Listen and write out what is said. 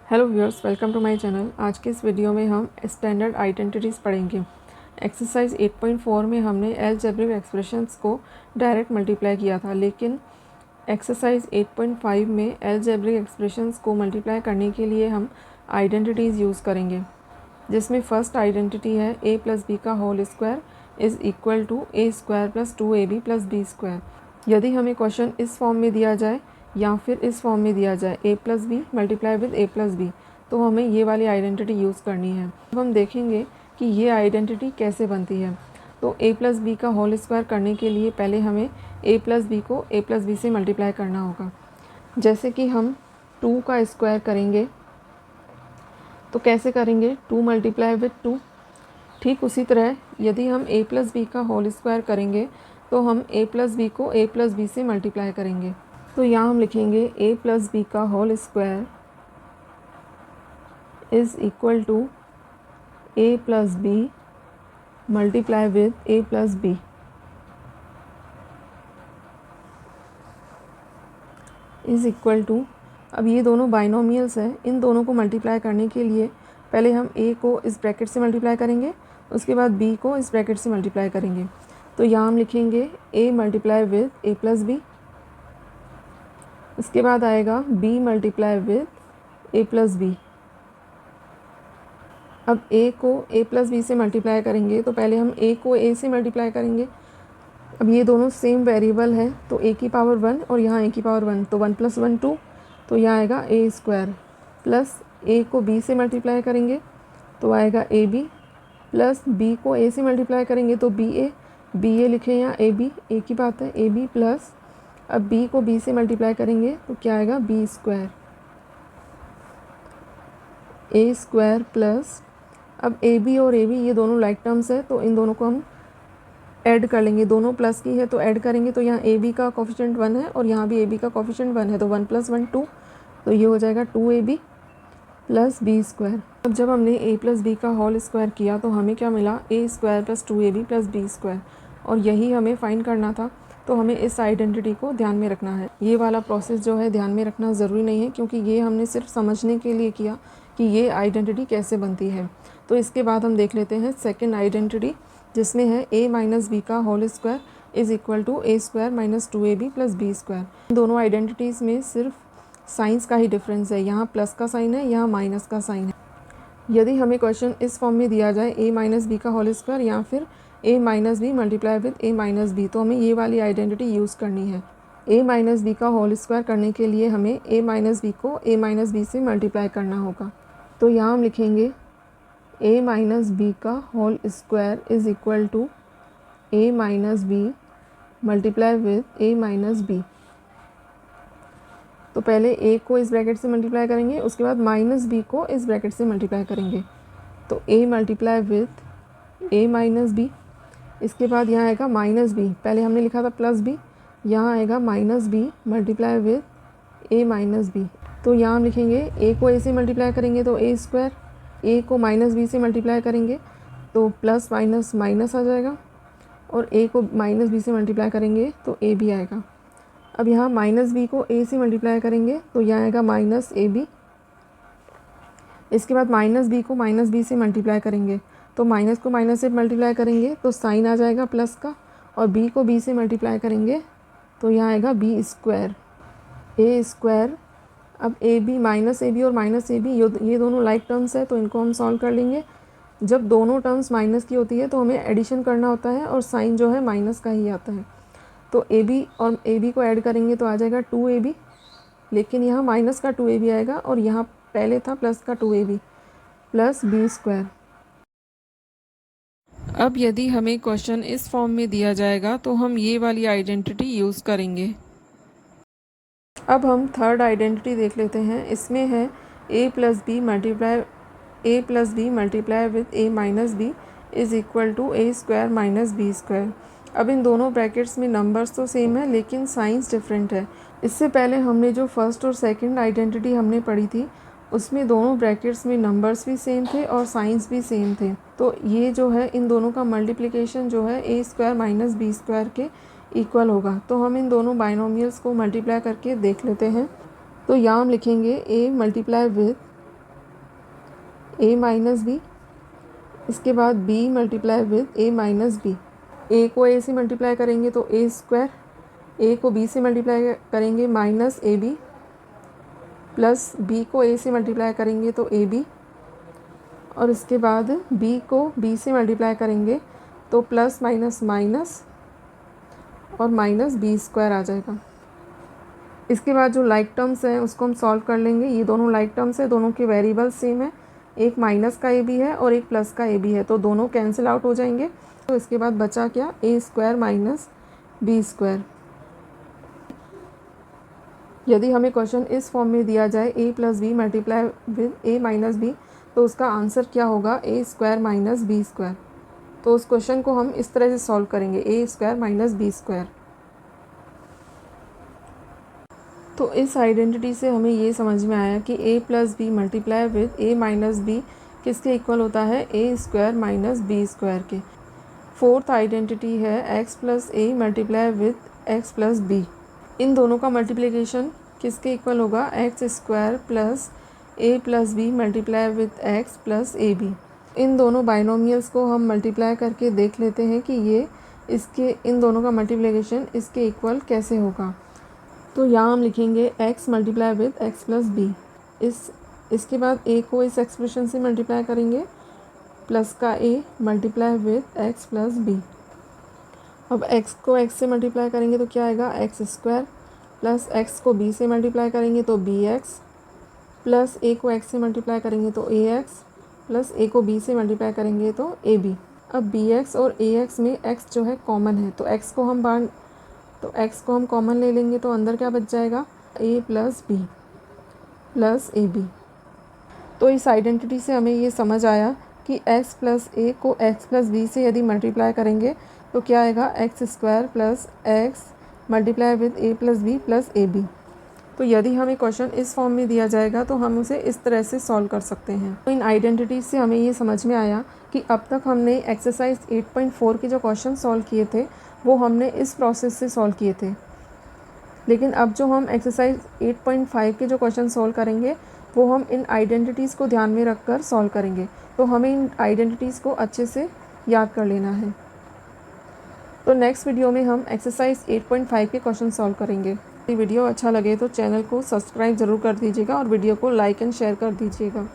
Hello viewers, welcome to my channel. आज के इस वीडियो में हम स्टैंडर्ड आइडेंटिटीज़ पढ़ेंगे। एक्सरसाइज 8.4 में हमने अलजेब्रिक एक्सप्रेशंस को डायरेक्ट मल्टीप्लाई किया था, लेकिन एक्सरसाइज 8.5 में अलजेब्रिक एक्सप्रेशंस को मल्टीप्लाई करने के लिए हम आइडेंटिटीज़ यूज़ करेंगे, जिसमें फर्स्ट आइडेंटिटी है a प्लस बी का whole square is equal to a square plus 2ab plus B square. यदि हमें क्वेश्चन इस फॉर्म में दिया जाए या फिर इस फॉर्म में दिया जाए a plus B multiply with a plus B, तो हमें ये वाली आइडेंटिटी यूज़ करनी है। अब हम देखेंगे कि ये आइडेंटिटी कैसे बनती है। तो a प्लस बी का होल स्क्वायर करने के लिए पहले हमें a प्लस बी को a प्लस बी से मल्टीप्लाई करना होगा। जैसे कि हम 2 का स्क्वायर करेंगे तो कैसे करेंगे, 2 मल्टीप्लाई विद 2। ठीक उसी तरह यदि हम a प्लस बी का होल स्क्वायर करेंगे तो हम a प्लस बी को a प्लस बी से मल्टीप्लाई करेंगे। तो यहाँ हम लिखेंगे a प्लस बी का whole square is equal to a plus B multiply with a plus B. Is equal to, अब ये दोनों बाइनोमियल्स हैं, इन दोनों को मल्टीप्लाई करने के लिए पहले हम a को इस ब्रैकेट से मल्टीप्लाई करेंगे, उसके बाद b को इस ब्रैकेट से मल्टीप्लाई करेंगे। तो यहाँ हम लिखेंगे a multiply with a plus B, उसके बाद आएगा b multiply with a plus B. अब a को a प्लस बी से मल्टीप्लाई करेंगे तो पहले हम a को a से मल्टीप्लाई करेंगे। अब ये दोनों सेम वेरिएबल है तो a की पावर 1 और यहाँ a की पावर 1, तो 1 प्लस 1 2, तो यहाँ आएगा a स्क्वायर प्लस a को b से मल्टीप्लाई करेंगे तो आएगा ab प्लस b को a से मल्टीप्लाई करेंगे तो ba लिखें यहाँ ab, a की बात है, ab प्लस अब b को b से मल्टीप्लाई करेंगे तो क्या आएगा b square, a square plus अब ab और ab ये दोनों लाइक टर्म्स है तो इन दोनों को हम ऐड कर लेंगे। दोनों प्लस की है तो ऐड करेंगे तो यहाँ ab का कोफिशिएंट 1 है और यहाँ भी ab का कोफिशिएंट 1 है, तो 1 प्लस 1 2, तो ये हो जाएगा 2ab प्लस बी स्क्वायर। अब जब हमने a प्लस बी का होल स्क्वायर किया तो हमें क्या मिला, a square plus 2ab plus B square, और यही हमें फाइंड करना था। तो हमें इस आइडेंटिटी को ध्यान में रखना है। ये वाला प्रोसेस जो है ध्यान में रखना ज़रूरी नहीं है, क्योंकि ये हमने सिर्फ समझने के लिए किया कि ये आइडेंटिटी कैसे बनती है। तो इसके बाद हम देख लेते हैं सेकेंड आइडेंटिटी, जिसमें है a माइनस बी का whole square is equal to a square minus 2ab plus B square. इन दोनों आइडेंटिटीज़ में सिर्फ साइंस का ही डिफरेंस है, यहाँ प्लस का साइन है, यहाँ माइनस का साइन है। यदि हमें क्वेश्चन इस फॉर्म में दिया जाए a माइनस बी का होल स्क्वायर या फिर a minus B multiply with a minus B, तो हमें ये वाली आइडेंटिटी यूज़ करनी है। a माइनस बी का होल स्क्वायर करने के लिए हमें a माइनस बी को a माइनस बी से मल्टीप्लाई करना होगा। तो यहाँ हम लिखेंगे a माइनस बी का whole square is equal to a minus B multiply with a minus B. तो पहले a को इस ब्रैकेट से मल्टीप्लाई करेंगे, उसके बाद माइनस b को इस ब्रैकेट से मल्टीप्लाई करेंगे, तो a multiply with a minus B. इसके बाद यहाँ आएगा माइनस b, पहले हमने लिखा था प्लस b, यहाँ आएगा minus b multiply with a minus b। तो यहाँ हम लिखेंगे a को a से मल्टीप्लाई करेंगे तो a स्क्वायर, a को माइनस b से मल्टीप्लाई करेंगे तो प्लस माइनस माइनस आ जाएगा, और a को माइनस b से मल्टीप्लाई करेंगे तो a भी आएगा। अब यहाँ माइनस b को a से मल्टीप्लाई करेंगे तो यहाँ आएगा माइनस ab। इसके बाद माइनस b को माइनस b से मल्टीप्लाई करेंगे तो माइनस को माइनस से मल्टीप्लाई करेंगे तो साइन आ जाएगा प्लस का, और b को b से मल्टीप्लाई करेंगे तो यहाँ आएगा b स्क्वायर, a स्क्वायर। अब ab माइनस ab और माइनस ab ये दोनों लाइक टर्म्स है तो इनको हम सॉल्व कर लेंगे। जब दोनों टर्म्स माइनस की होती है तो हमें एडिशन करना होता है और साइन जो है माइनस का ही आता है। तो ab और ab को ऐड करेंगे तो आ जाएगा 2ab, लेकिन यहाँ माइनस का 2ab आएगा और यहाँ पहले था प्लस का 2ab प्लस बी स्क्वायर। अब यदि हमें क्वेश्चन इस फॉर्म में दिया जाएगा तो हम ये वाली आइडेंटिटी यूज़ करेंगे। अब हम थर्ड आइडेंटिटी देख लेते हैं। इसमें है a plus B multiply with a minus B is equal to a square minus B square. अब इन दोनों ब्रैकेट्स में नंबर्स तो सेम है लेकिन साइंस डिफरेंट है। इससे पहले हमने जो फर्स्ट और सेकंड आइडेंटिटी हमने पढ़ी थी उसमें दोनों ब्रैकेट्स में नंबर्स भी सेम थे और साइंस भी सेम थे। तो ये जो है इन दोनों का मल्टीप्लिकेशन जो है a square minus B square के इक्वल होगा। तो हम इन दोनों बाइनोमियल्स को मल्टीप्लाई करके देख लेते हैं। तो यहाँ हम लिखेंगे a multiply with A minus B, इसके बाद B multiply with A minus B. A को ए से मल्टीप्लाई करेंगे तो ए स्क्वायर, ए को बी से मल्टीप्लाई करेंगे minus A B, plus B को ए से मल्टीप्लाई करेंगे तो ए बी, और इसके बाद बी को बी से मल्टीप्लाई करेंगे तो प्लस माइनस माइनस और माइनस बी स्क्वायर आ जाएगा। इसके बाद जो लाइक टर्म्स हैं उसको हम सॉल्व कर लेंगे। ये दोनों लाइक टर्म्स हैं, दोनों के वेरिएबल सेम है, एक माइनस का ए बी है और एक प्लस का ए बी है, तो दोनों कैंसिल आउट हो जाएंगे। तो इसके बाद बचा क्या, A square minus B square. यदि हमें क्वेश्चन इस फॉर्म में दिया जाए A plus B multiply with A minus B, तो उसका आंसर क्या होगा, A square minus B square. तो उस क्वेश्चन को हम इस तरह से सॉल्व करेंगे, ए स्क्वायर माइनस बी स्क्वायर। तो इस आइडेंटिटी से हमें ये समझ में आया कि a plus B multiply with a minus B किसके इक्वल होता है, a square minus B square के। फोर्थ आइडेंटिटी है x plus A multiply with x plus B. इन दोनों का मल्टीप्लिकेशन किसके इक्वल होगा, x square plus a plus B multiply with x plus A B. इन दोनों बाइनोमियल्स को हम मल्टीप्लाई करके देख लेते हैं कि ये इन दोनों का मल्टीप्लिकेशन इसके इक्वल कैसे होगा। तो यहाँ हम लिखेंगे x multiply with x plus B. इसके बाद a को इस एक्सप्रेशन से मल्टीप्लाई करेंगे, प्लस का a multiply with x plus B. अब x को x से मल्टीप्लाई करेंगे तो क्या आएगा, x स्क्वायर, प्लस x को b से मल्टीप्लाई करेंगे तो bx, प्लस a को x से मल्टीप्लाई करेंगे तो ax, प्लस a को b से मल्टीप्लाई करेंगे तो ab। अब bx और ax में x जो है कॉमन है, तो x को हम कॉमन ले लेंगे, तो अंदर क्या बच जाएगा, a plus B plus A B. तो इस आइडेंटिटी से हमें ये समझ आया कि x प्लस ए को x प्लस बी से यदि मल्टीप्लाई करेंगे तो क्या आएगा, X square plus X multiply with A plus B plus A B. तो यदि हमें क्वेश्चन इस फॉर्म में दिया जाएगा तो हम उसे इस तरह से सॉल्व कर सकते हैं। तो इन आइडेंटिटीज से हमें ये समझ में आया कि अब तक हमने एक्सरसाइज 8.4 के जो क्वेश्चन सॉल्व किए थे वो हमने इस प्रोसेस से सॉल्व किए थे, लेकिन अब जो हम एक्सरसाइज 8.5 के जो क्वेश्चन सॉल्व करेंगे वो हम इन आइडेंटिटीज़ को ध्यान में रख कर सॉल्व करेंगे। तो हमें इन आइडेंटिटीज़ को अच्छे से याद कर लेना है। तो नेक्स्ट वीडियो में हम एक्सरसाइज 8.5 के क्वेश्चन सॉल्व करेंगे। वीडियो अच्छा लगे तो चैनल को सब्सक्राइब ज़रूर कर दीजिएगा और वीडियो को लाइक एंड शेयर कर दीजिएगा।